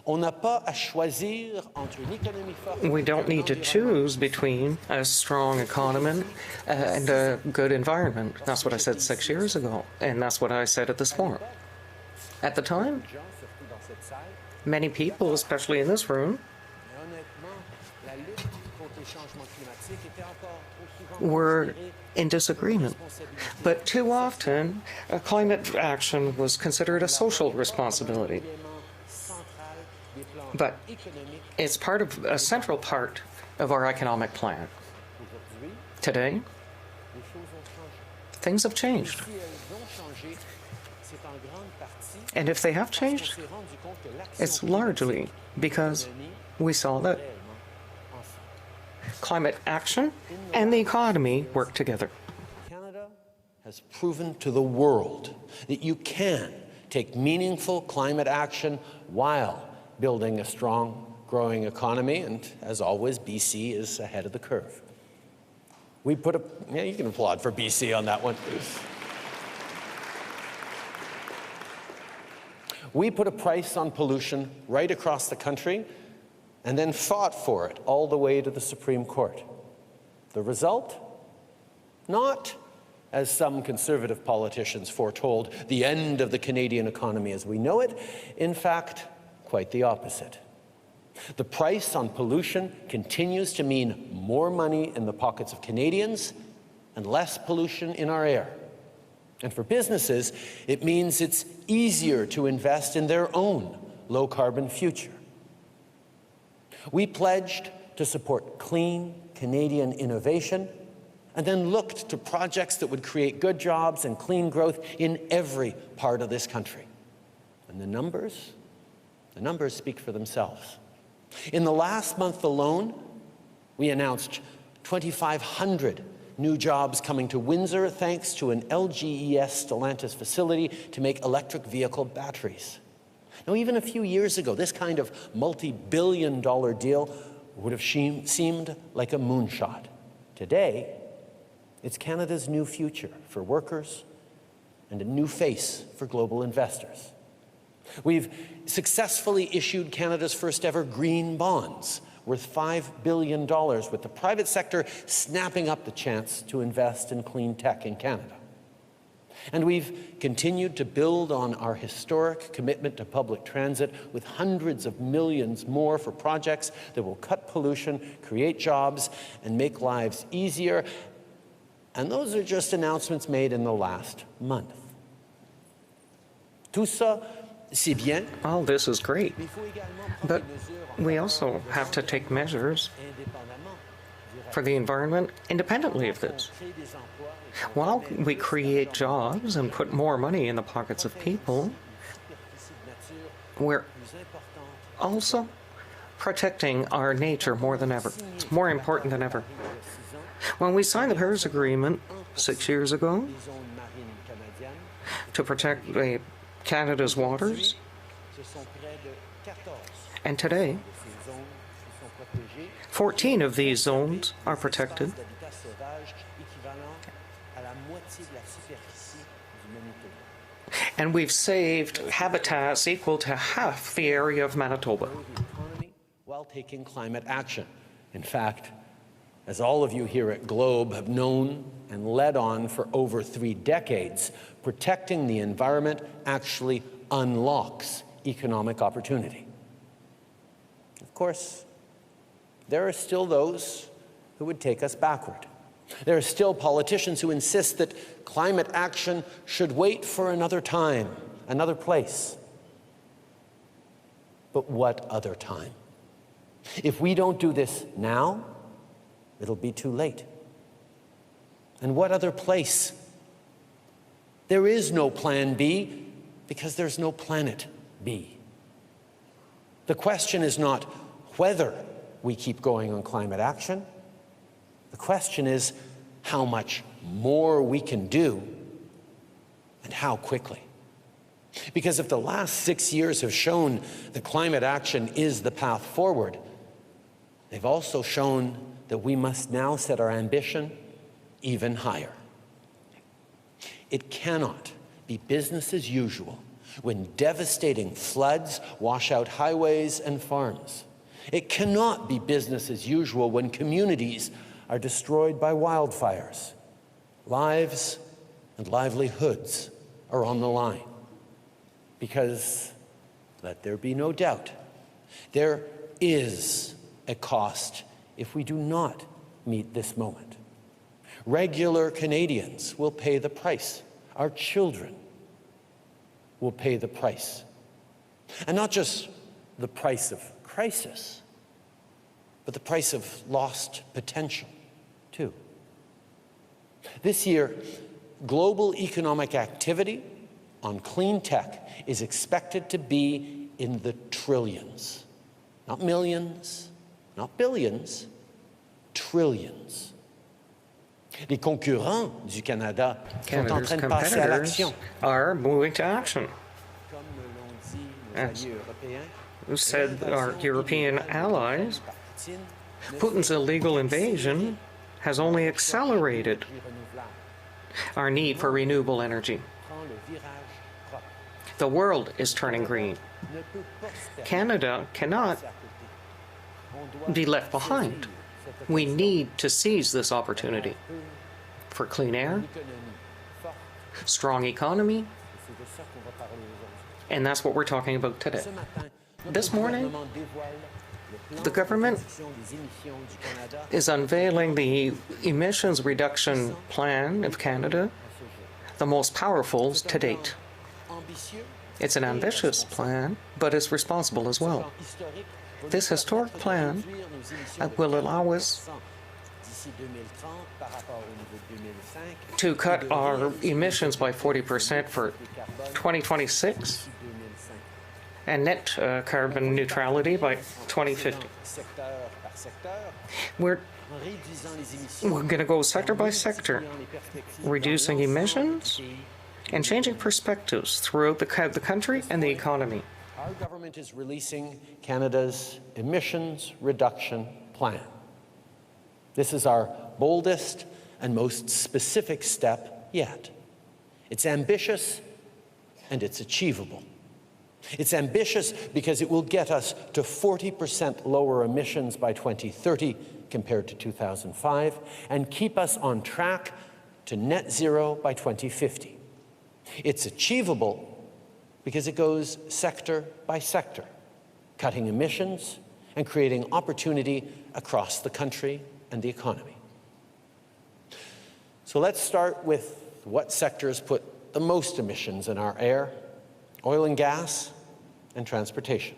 We don't need to choose between a strong economy and a good environment. That's what I said 6 years ago, and that's what I said at this forum. At the time, many people, especially in this room, were in disagreement. But too often, climate action was considered a social responsibility. But it's a central part of our economic plan. Today, things have changed. And if they have changed, it's largely because we saw that climate action and the economy work together. Canada has proven to the world that you can take meaningful climate action while building a strong, growing economy, and as always, BC is ahead of the curve. We put a, yeah, you can applaud for BC on that one. We put a price on pollution right across the country and then fought for it all the way to the Supreme Court. The result? Not, as some conservative politicians foretold, the end of the Canadian economy as we know it. In fact, quite the opposite. The price on pollution continues to mean more money in the pockets of Canadians and less pollution in our air. And for businesses, it means it's easier to invest in their own low-carbon future. We pledged to support clean Canadian innovation and then looked to projects that would create good jobs and clean growth in every part of this country. And the numbers speak for themselves. In the last month alone, we announced 2,500 new jobs coming to Windsor thanks to an LGES Stellantis facility to make electric vehicle batteries. Now, even a few years ago, this kind of multi-billion-dollar deal would have seemed like a moonshot. Today, it's Canada's new future for workers and a new face for global investors. We've successfully issued Canada's first ever green bonds worth $5 billion, with the private sector snapping up the chance to invest in clean tech in Canada. And we've continued to build on our historic commitment to public transit with hundreds of millions more for projects that will cut pollution, create jobs, and make lives easier. And those are just announcements made in the last month. Tout ça, c'est bien. All this is great, but we also have to take measures for the environment independently of this. While we create jobs and put more money in the pockets of people, we're also protecting our nature more than ever. It's more important than ever. When we signed the Paris Agreement 6 years ago to protect Canada's waters, and today 14 of these zones are protected, and we've saved habitats equal to half the area of Manitoba. While taking climate action. In fact, as all of you here at Globe have known and led on for over 3 decades, protecting the environment actually unlocks economic opportunity. Of course, there are still those who would take us backward. There are still politicians who insist that climate action should wait for another time, another place. But what other time? If we don't do this now, it'll be too late. And what other place? There is no plan B because there's no planet B. The question is not whether we keep going on climate action. The question is how much more we can do and how quickly. Because if the last 6 years have shown that climate action is the path forward, they've also shown that we must now set our ambition even higher. It cannot be business as usual when devastating floods wash out highways and farms. It cannot be business as usual when communities are destroyed by wildfires. Lives and livelihoods are on the line. Because, let there be no doubt, there is a cost if we do not meet this moment. Regular Canadians will pay the price. Our children will pay the price. And not just the price of crisis, but the price of lost potential, too. This year, global economic activity on clean tech is expected to be in the trillions. Not millions, not billions, trillions. Les concurrents du Canada sont en train de passer à l'action. Are moving to action. As said our European allies, Putin's illegal invasion has only accelerated our need for renewable energy. The world is turning green. Canada cannot be left behind. We need to seize this opportunity for clean air, strong economy, and that's what we're talking about today. This morning, the government is unveiling the emissions reduction plan of Canada, the most powerful to date. It's an ambitious plan, but it's responsible as well. This historic plan will allow us to cut our emissions by 40% for 2026 and net carbon neutrality by 2050. We're going to go sector by sector, reducing emissions and changing perspectives throughout the country and the economy. Our government is releasing Canada's emissions reduction plan. This is our boldest and most specific step yet. It's ambitious and it's achievable. It's ambitious because it will get us to 40% lower emissions by 2030 compared to 2005 and keep us on track to net zero by 2050. It's achievable because it goes sector by sector, cutting emissions and creating opportunity across the country and the economy. So let's start with what sectors put the most emissions in our air: oil and gas and transportation.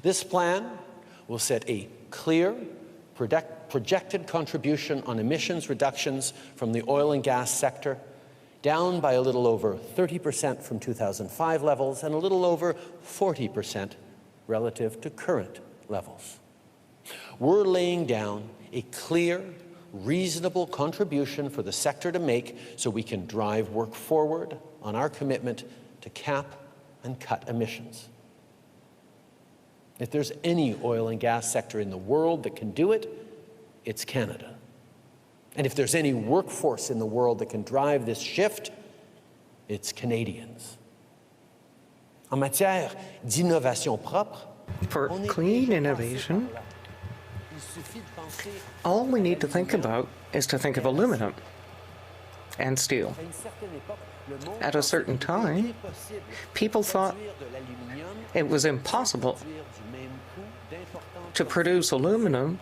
This plan will set a clear, projected contribution on emissions reductions from the oil and gas sector, down by a little over 30% from 2005 levels and a little over 40% relative to current levels. We're laying down a clear, reasonable contribution for the sector to make so we can drive work forward on our commitment to cap and cut emissions. If there's any oil and gas sector in the world that can do it, it's Canada. And if there's any workforce in the world that can drive this shift, it's Canadians. En matière d'innovation propre, For clean innovation, all we need to think about is to think of aluminum and steel. At a certain time, people thought it was impossible to produce aluminum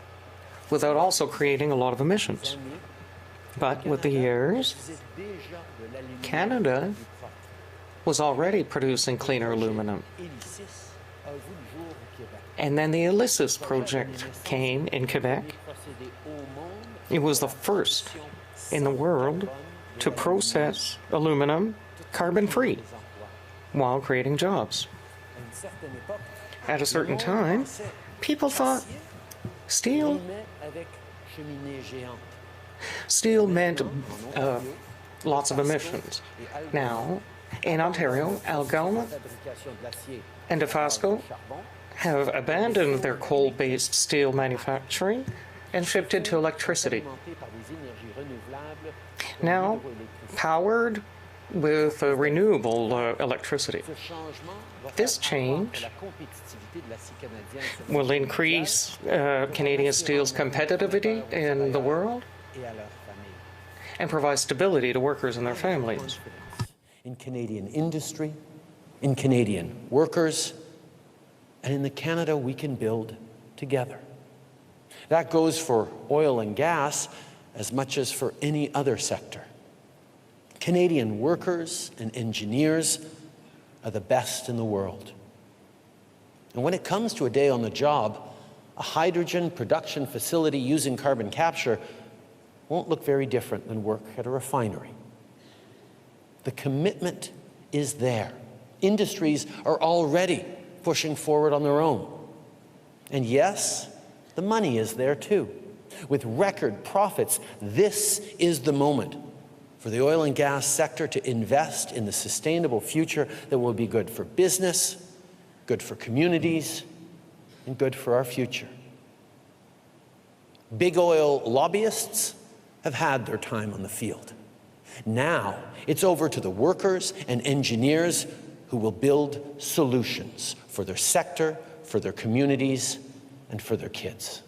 without also creating a lot of emissions. But with the years, Canada was already producing cleaner aluminum. And then the ELYSIS project came in Quebec. It was the first in the world to process aluminum carbon-free while creating jobs. At a certain time, people thought steel meant lots of emissions. Now, in Ontario, Algoma and Dofasco have abandoned their coal-based steel manufacturing and shifted to electricity. Now, powered with renewable electricity. This change will increase Canadian steel's competitivity in the world and provide stability to workers and their families. In Canadian industry, in Canadian workers, and in the Canada we can build together. That goes for oil and gas as much as for any other sector. Canadian workers and engineers are the best in the world. And when it comes to a day on the job, a hydrogen production facility using carbon capture won't look very different than work at a refinery. The commitment is there. Industries are already pushing forward on their own. And yes, the money is there too. With record profits, this is the moment for the oil and gas sector to invest in the sustainable future that will be good for business, good for communities, and good for our future. Big oil lobbyists have had their time on the field. Now it's over to the workers and engineers who will build solutions for their sector, for their communities, and for their kids.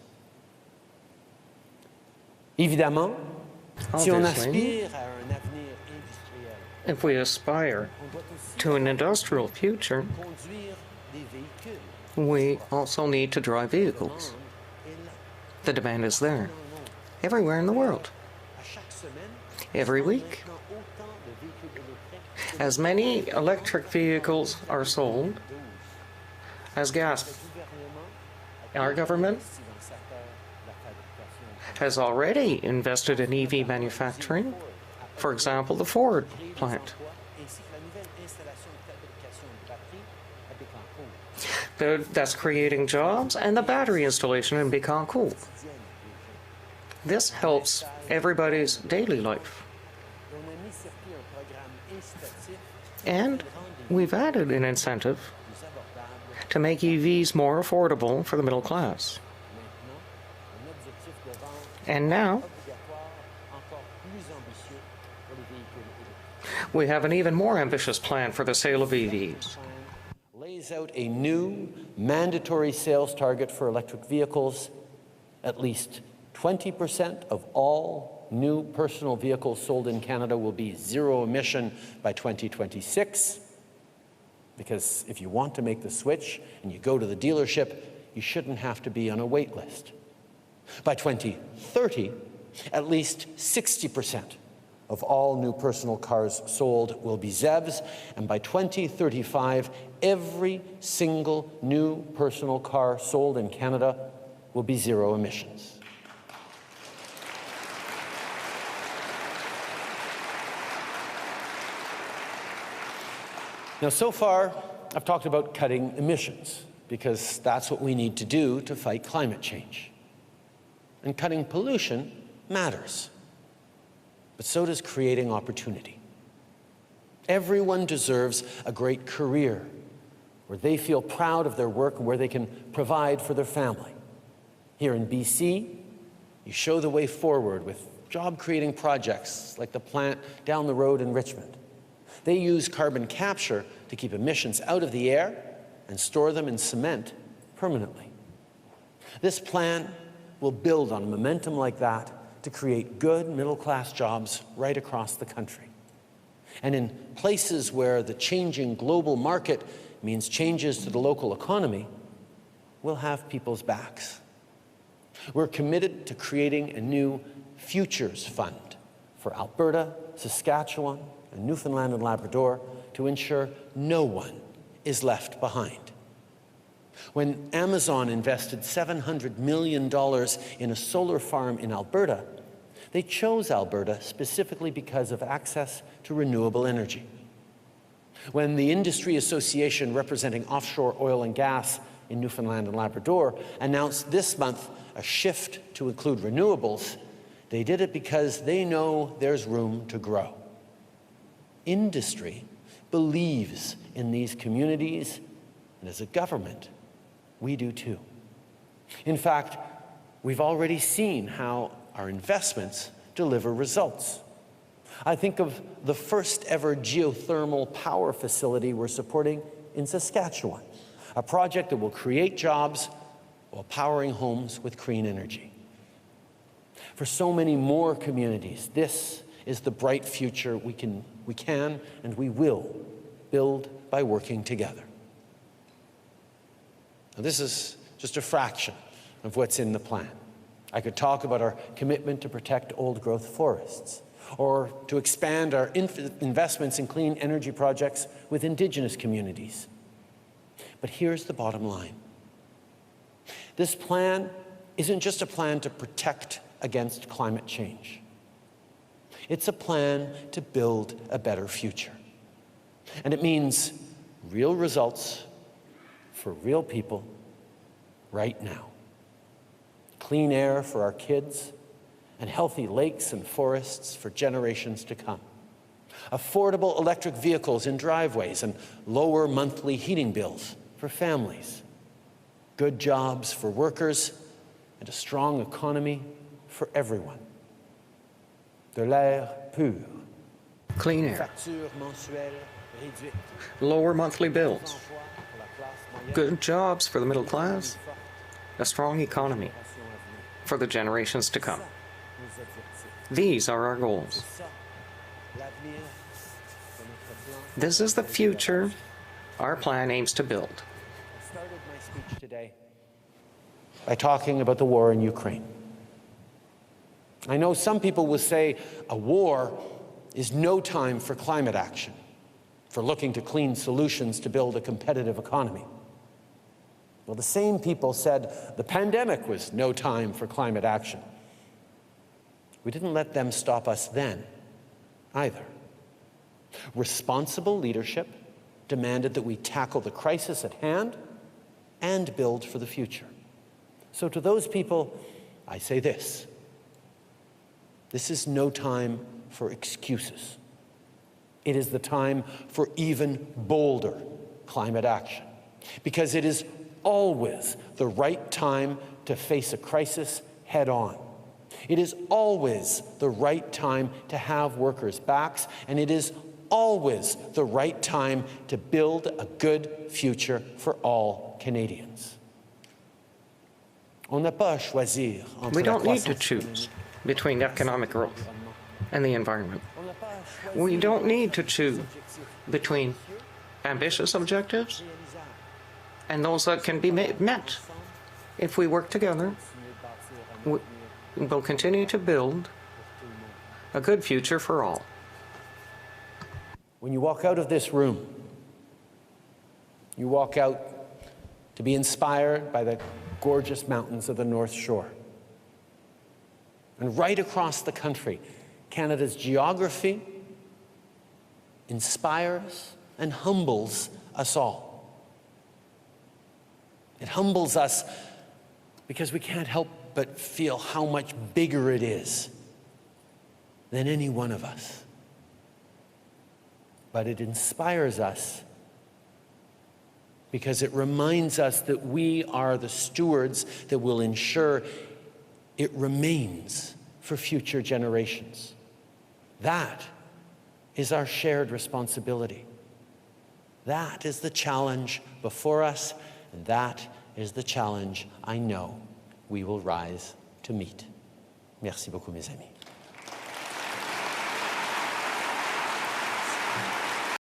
Évidemment, si on aspire à un avenir industriel, if we aspire to an industrial future, conduire des véhicules. we also need to drive vehicles. The demand is there, everywhere in the world. Every week, as many electric vehicles are sold as gas. Our government has already invested in EV manufacturing, for example, the Ford plant. That's creating jobs, and the battery installation in Bécancour. This helps everybody's daily life. And we've added an incentive to make EVs more affordable for the middle class. And now, we have an even more ambitious plan for the sale of EVs. Lays out a new mandatory sales target for electric vehicles. At least 20% of all new personal vehicles sold in Canada will be zero emission by 2026. Because if you want to make the switch and you go to the dealership, you shouldn't have to be on a wait list. By 2030, at least 60% of all new personal cars sold will be ZEVs, and by 2035, every single new personal car sold in Canada will be zero emissions. Now, so far, I've talked about cutting emissions, because that's what we need to do to fight climate change. And cutting pollution matters, but so does creating opportunity. Everyone deserves a great career where they feel proud of their work and where they can provide for their family. Here in BC, you show the way forward with job-creating projects like the plant down the road in Richmond. They use carbon capture to keep emissions out of the air and store them in cement permanently. This plan will build on momentum like that to create good middle-class jobs right across the country. And in places where the changing global market means changes to the local economy, we'll have people's backs. We're committed to creating a new Futures Fund for Alberta, Saskatchewan, and Newfoundland and Labrador to ensure no one is left behind. When Amazon invested $700 million in a solar farm in Alberta, they chose Alberta specifically because of access to renewable energy. When the industry association representing offshore oil and gas in Newfoundland and Labrador announced this month a shift to include renewables, they did it because they know there's room to grow. Industry believes in these communities, and as a government, we do too. In fact, we've already seen how our investments deliver results. I think of the first ever geothermal power facility we're supporting in Saskatchewan, a project that will create jobs while powering homes with clean energy. For so many more communities, this is the bright future we can and we will build by working together. Now, this is just a fraction of what's in the plan. I could talk about our commitment to protect old-growth forests, or to expand our investments in clean energy projects with Indigenous communities. But here's the bottom line. This plan isn't just a plan to protect against climate change. It's a plan to build a better future. And it means real results for real people right now. Clean air for our kids, and healthy lakes and forests for generations to come. Affordable electric vehicles in driveways and lower monthly heating bills for families. Good jobs for workers and a strong economy for everyone. De l'air pur. Clean air. Lower monthly bills. Good jobs for the middle class. A strong economy for the generations to come. These are our goals. This is the future our plan aims to build. I started my speech today by talking about the war in Ukraine. I know some people will say a war is no time for climate action, for looking to clean solutions to build a competitive economy. Well, the same people said the pandemic was no time for climate action. We didn't let them stop us then, either. Responsible leadership demanded that we tackle the crisis at hand and build for the future. So to those people, I say this. This is no time for excuses. It is the time for even bolder climate action, because it is always the right time to face a crisis head on. It is always the right time to have workers' backs, and it is always the right time to build a good future for all Canadians. We don't need to choose between economic growth and the environment. We don't need to choose between ambitious objectives and those that can be met. If we work together, we'll continue to build a good future for all. When you walk out of this room, you walk out to be inspired by the gorgeous mountains of the North Shore. And right across the country, Canada's geography inspires and humbles us all. It humbles us because we can't help but feel how much bigger it is than any one of us. But it inspires us because it reminds us that we are the stewards that will ensure it remains for future generations. That is our shared responsibility. That is the challenge before us, and that is the challenge I know we will rise to meet. Merci beaucoup, mes amis.